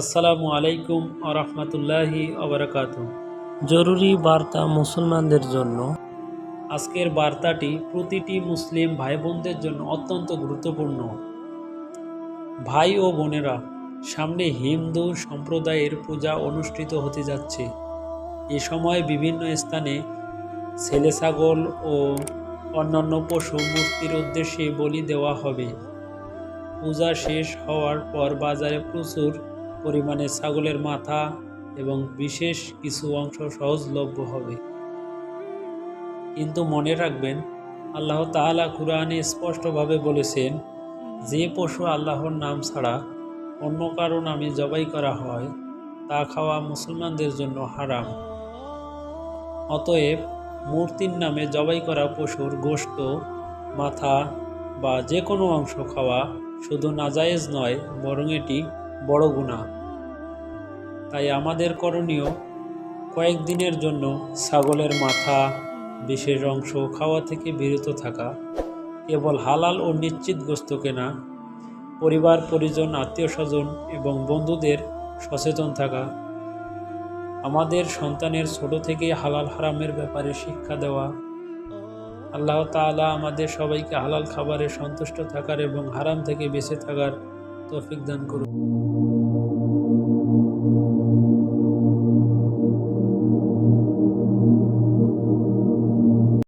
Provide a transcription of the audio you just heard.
আসসালামু আলাইকুম আ রহমতুল্লাহি আবরাকাতু। জরুরি বার্তা মুসলমানদের জন্য। আজকের বার্তাটি প্রতিটি মুসলিম ভাই বোনদের জন্য অত্যন্ত গুরুত্বপূর্ণ। ভাই ও বোনেরা, সামনে হিন্দু সম্প্রদায়ের পূজা অনুষ্ঠিত হতে যাচ্ছে। এ সময় বিভিন্ন স্থানে ছেলে ছাগল ও অন্যান্য পশু মূর্তির উদ্দেশ্যে বলি দেওয়া হবে। পূজা শেষ হওয়ার পর বাজারে প্রচুর পরিমাণে ছাগলের মাথা এবং বিশেষ কিছু অংশ সহজলভ্য হবে। কিন্তু মনে রাখবেন, আল্লাহ তাআলা কুরআনে স্পষ্টভাবে বলেছেন, যে পশু আল্লাহর নাম ছাড়া অন্য কারো নামে জবাই করা হয় তা খাওয়া মুসলমানদের জন্য হারাম। অতএব মূর্তির নামে জবাই করা পশুর গোশত, মাথা বা যে কোনো অংশ খাওয়া শুধু নাজায়েজ নয়, বরং এটি বড় গুনাহ। তাই আমাদের করণীয়, কয়েকদিনের জন্য ছাগলের মাথা, বিশেষ অংশ খাওয়া থেকে বিরত থাকা, কেবল হালাল ও নিশ্চিত গোশত কেনা, পরিবার পরিজন, আত্মীয় স্বজন এবং বন্ধুদের সচেতন থাকা, আমাদের সন্তানের ছোট থেকে হালাল হারামের ব্যাপারে শিক্ষা দেওয়া। আল্লাহ তাআলা আমাদের সবাইকে হালাল খাবারে সন্তুষ্ট থাকার এবং হারাম থেকে বেঁচে থাকার তৌফিক দান করুন।